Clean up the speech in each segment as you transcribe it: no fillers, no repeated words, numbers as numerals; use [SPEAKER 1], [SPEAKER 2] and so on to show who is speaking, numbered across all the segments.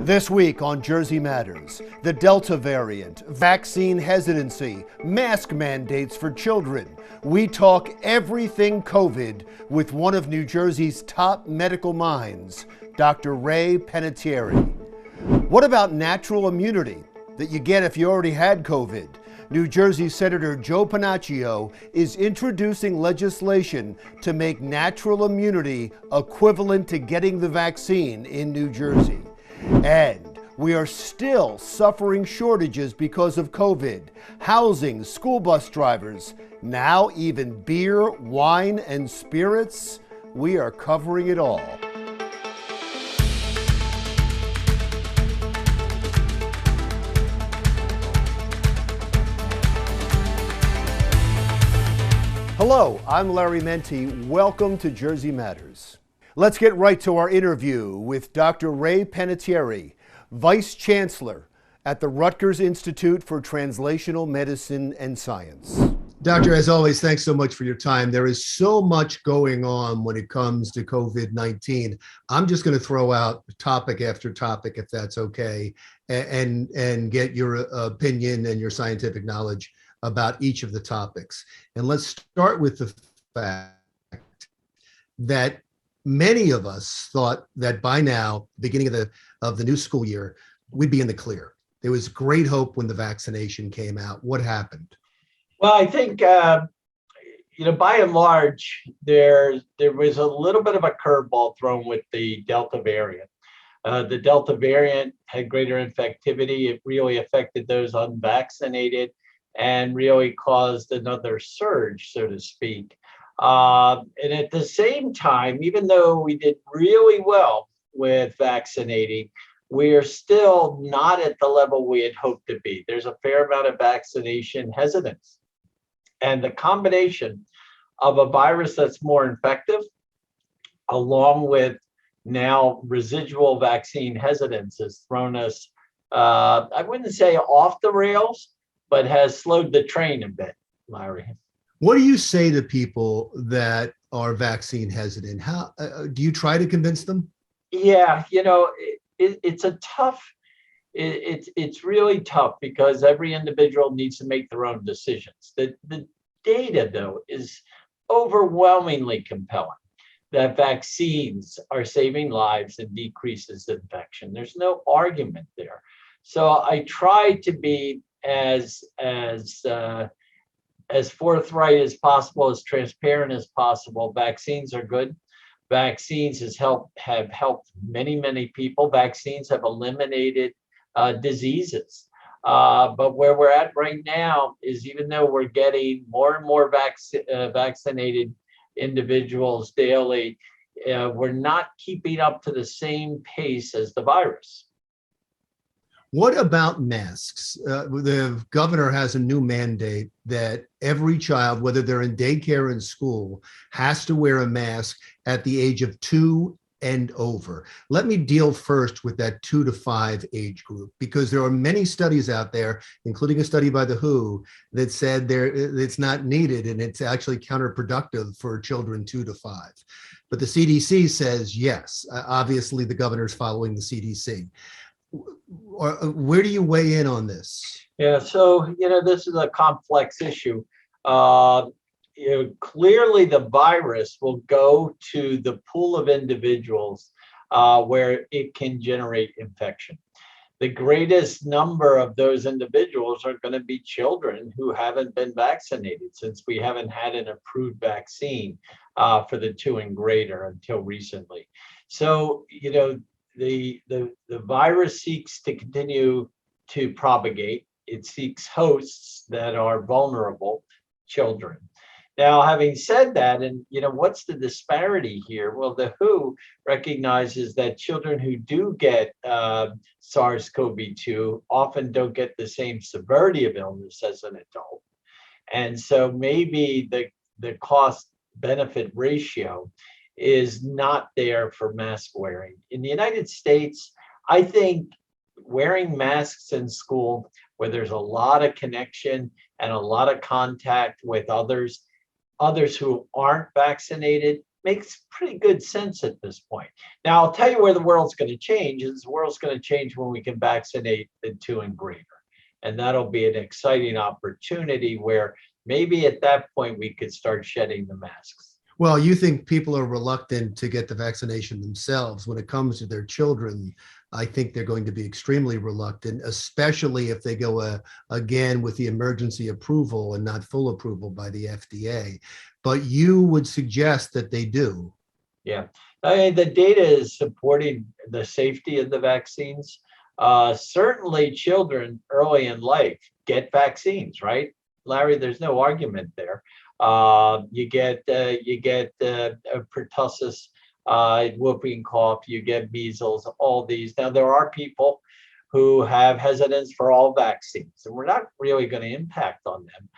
[SPEAKER 1] This week on Jersey Matters, the Delta variant, vaccine hesitancy, mask mandates for children. We talk everything COVID with one of New Jersey's top medical minds, Dr. Rey Panettieri. What about natural immunity that you get if you already had COVID? New Jersey Senator Joe Panaccio is introducing legislation to make natural immunity equivalent to getting the vaccine in New Jersey. And we are still suffering shortages because of COVID. Housing, school bus drivers, now even beer, wine, and spirits. We are covering it all. Hello, I'm Larry Menti. Welcome to Jersey Matters. Let's get right to our interview with Dr. Rey Panettieri, Vice Chancellor at the Rutgers Institute for Translational Medicine and Science. Doctor, as always, thanks so much for your time. There is so much going on when it comes to COVID-19. I'm just going to throw out topic after topic, if that's okay, and get your opinion and your scientific knowledge about each of the topics. And let's start with the fact that many of us thought that by now, beginning of the new school year, we'd be in the clear. There was great hope when the vaccination came out. What happened?
[SPEAKER 2] Well, I think, by and large, there was a little bit of a curveball thrown with the Delta variant. The Delta variant had greater infectivity. It really affected those unvaccinated and really caused another surge, so to speak. And at the same time, even though we did really well with vaccinating, we are still not at the level we had hoped to be. There's a fair amount of vaccination hesitance. And the combination of a virus that's more infective, along with now residual vaccine hesitance, has thrown us, I wouldn't say off the rails, but has slowed the train a bit, Larry.
[SPEAKER 1] What do you say to people that are vaccine hesitant? How do you try to convince them?
[SPEAKER 2] Yeah, it's a tough. It's really tough because every individual needs to make their own decisions. The data, though, is overwhelmingly compelling that vaccines are saving lives and decreases infection. There's no argument there. So I try to be as forthright as possible, as transparent as possible. Vaccines are good. Vaccines have helped many people. Vaccines have eliminated diseases. But where we're at right now is, even though we're getting more and more vaccinated individuals daily, we're not keeping up to the same pace as the virus.
[SPEAKER 1] What about masks? The governor has a new mandate that every child, whether they're in daycare or in school, has to wear a mask at the age of 2 and over. Let me deal first with that 2 to 5 age group, because there are many studies out there, including a study by the WHO, that said it's not needed and it's actually counterproductive for children 2 to 5. But the CDC says yes. Obviously, the governor's following the CDC. Where do you weigh in on this?
[SPEAKER 2] Yeah, so this is a complex issue. Clearly, the virus will go to the pool of individuals where it can generate infection. The greatest number of those individuals are going to be children who haven't been vaccinated, since we haven't had an approved vaccine for the 2 and greater until recently. So, the virus seeks to continue to propagate. It seeks hosts that are vulnerable, children. Now, having said that, and what's the disparity here? Well, the WHO recognizes that children who do get SARS-CoV-2 often don't get the same severity of illness as an adult. And so maybe the cost-benefit ratio is not there for mask wearing. In the United States, I think wearing masks in school, where there's a lot of connection and a lot of contact with others who aren't vaccinated, makes pretty good sense at this point. Now, I'll tell you where the world's going to change is the world's going to change when we can vaccinate the 2 and greater. And that'll be an exciting opportunity where maybe at that point we could start shedding the masks.
[SPEAKER 1] Well, you think people are reluctant to get the vaccination themselves. When it comes to their children, I think they're going to be extremely reluctant, especially if they go again with the emergency approval and not full approval by the FDA. But you would suggest that they do.
[SPEAKER 2] Yeah, I mean, the data is supporting the safety of the vaccines. Certainly children early in life get vaccines, right? Larry, there's no argument there. You get pertussis, whooping cough, you get measles, all these. Now, there are people who have hesitance for all vaccines, and we're not really going to impact on them.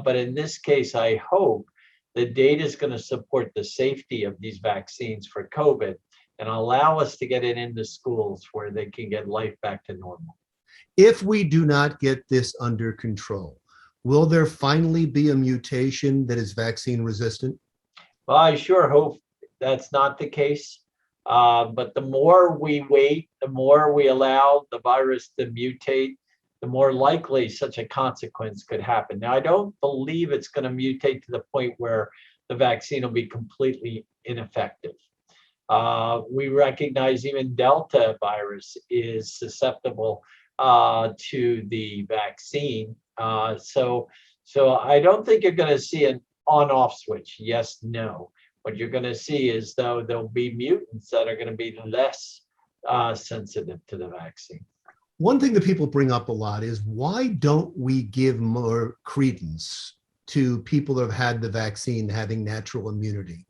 [SPEAKER 2] But in this case, I hope the data is going to support the safety of these vaccines for COVID and allow us to get it into schools where they can get life back to normal.
[SPEAKER 1] If we do not get this under control, will there finally be a mutation that is vaccine resistant?
[SPEAKER 2] Well, I sure hope that's not the case. But the more we wait, the more we allow the virus to mutate, the more likely such a consequence could happen. Now, I don't believe it's going to mutate to the point where the vaccine will be completely ineffective. We recognize even Delta virus is susceptible to the vaccine. So I don't think you're going to see an on-off switch, yes, no. What you're going to see is, though, there'll be mutants that are going to be less sensitive to the vaccine.
[SPEAKER 1] One thing that people bring up a lot is, why don't we give more credence to people that have had the vaccine having natural immunity?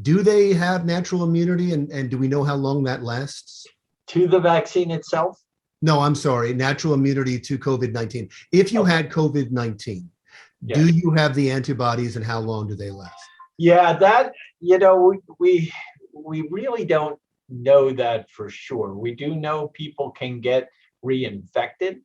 [SPEAKER 1] Do they have natural immunity, and do we know how long that lasts?
[SPEAKER 2] To the vaccine itself?
[SPEAKER 1] No, I'm sorry, natural immunity to COVID-19. If you had COVID-19,
[SPEAKER 2] Yes.
[SPEAKER 1] Do you have the antibodies, and how long do they last?
[SPEAKER 2] Yeah, that, we really don't know that for sure. We do know people can get reinfected.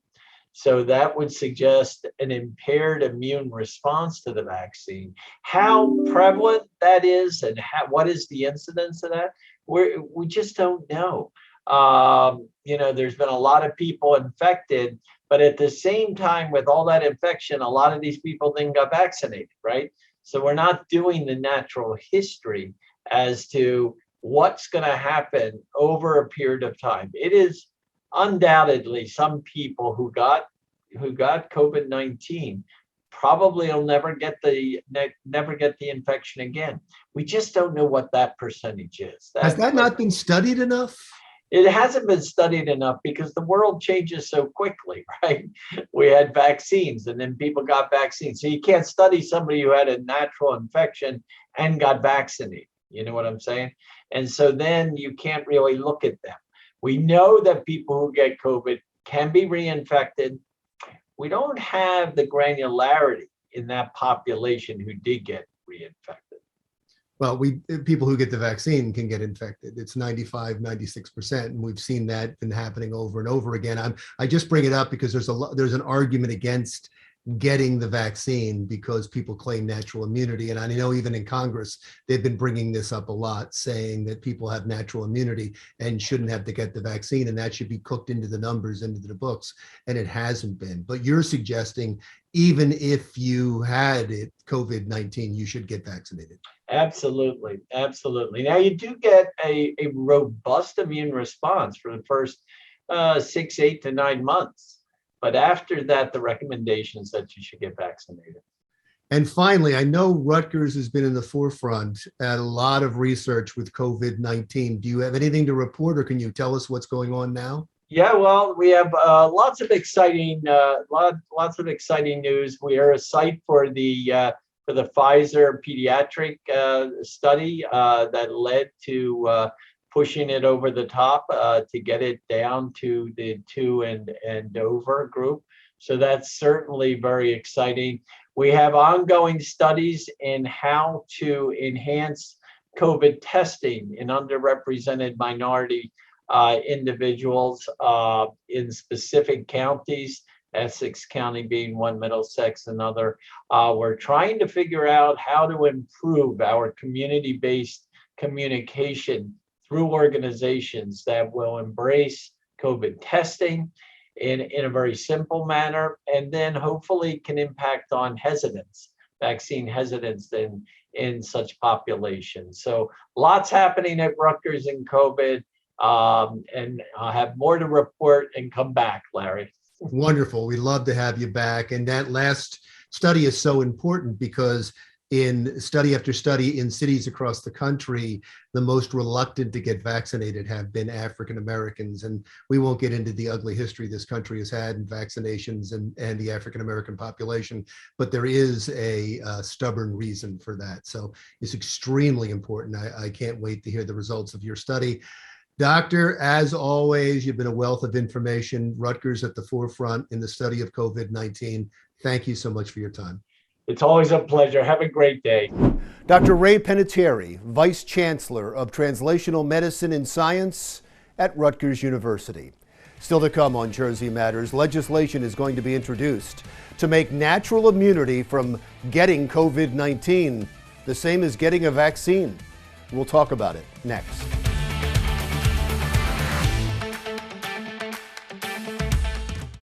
[SPEAKER 2] So that would suggest an impaired immune response to the vaccine. How prevalent that is and what is the incidence of that, we just don't know. There's been a lot of people infected, but at the same time, with all that infection, a lot of these people then got vaccinated, right? So we're not doing the natural history as to what's going to happen over a period of time. It is undoubtedly some people who got COVID-19 probably will never get the infection again. We just don't know what that percentage is.
[SPEAKER 1] Has that not been studied enough?
[SPEAKER 2] It hasn't been studied enough because the world changes so quickly, right? We had vaccines and then people got vaccines. So you can't study somebody who had a natural infection and got vaccinated. You know what I'm saying? And so then you can't really look at them. We know that people who get COVID can be reinfected. We don't have the granularity in that population who did get reinfected.
[SPEAKER 1] Well, people who get the vaccine can get infected. It's 95, 96%, and we've seen that been happening over and over again. I just bring it up because there's an argument against getting the vaccine because people claim natural immunity. And I know even in Congress, they've been bringing this up a lot, saying that people have natural immunity and shouldn't have to get the vaccine, and that should be cooked into the numbers, into the books, and it hasn't been. But you're suggesting even if you had COVID-19, you should get vaccinated.
[SPEAKER 2] Absolutely. Absolutely. Now, you do get a robust immune response for the first 6, 8 to 9 months. But after that, the recommendation is that you should get vaccinated.
[SPEAKER 1] And finally, I know Rutgers has been in the forefront at a lot of research with COVID-19. Do you have anything to report, or can you tell us what's going on now?
[SPEAKER 2] Yeah, well, we have lots of exciting news. We are a site for the Pfizer pediatric study that led to pushing it over the top to get it down to the 2 and over group. So that's certainly very exciting. We have ongoing studies in how to enhance COVID testing in underrepresented minority individuals in specific counties Essex County being one, Middlesex another. We're trying to figure out how to improve our community-based communication through organizations that will embrace COVID testing in a very simple manner, and then hopefully can impact on hesitance, vaccine hesitance in such populations. So lots happening at Rutgers in COVID, and I'll have more to report and come back, Larry.
[SPEAKER 1] Wonderful. We'd love to have you back. And that last study is so important because in study after study in cities across the country, the most reluctant to get vaccinated have been African Americans. And we won't get into the ugly history this country has had in vaccinations and the African American population, but there is a stubborn reason for that. So it's extremely important. I can't wait to hear the results of your study. Doctor, as always, you've been a wealth of information. Rutgers at the forefront in the study of COVID-19. Thank you so much for your time.
[SPEAKER 2] It's always a pleasure. Have a great day.
[SPEAKER 1] Dr. Ray Panettieri, Vice Chancellor of Translational Medicine and Science at Rutgers University. Still to come on Jersey Matters, legislation is going to be introduced to make natural immunity from getting COVID-19 the same as getting a vaccine. We'll talk about it next.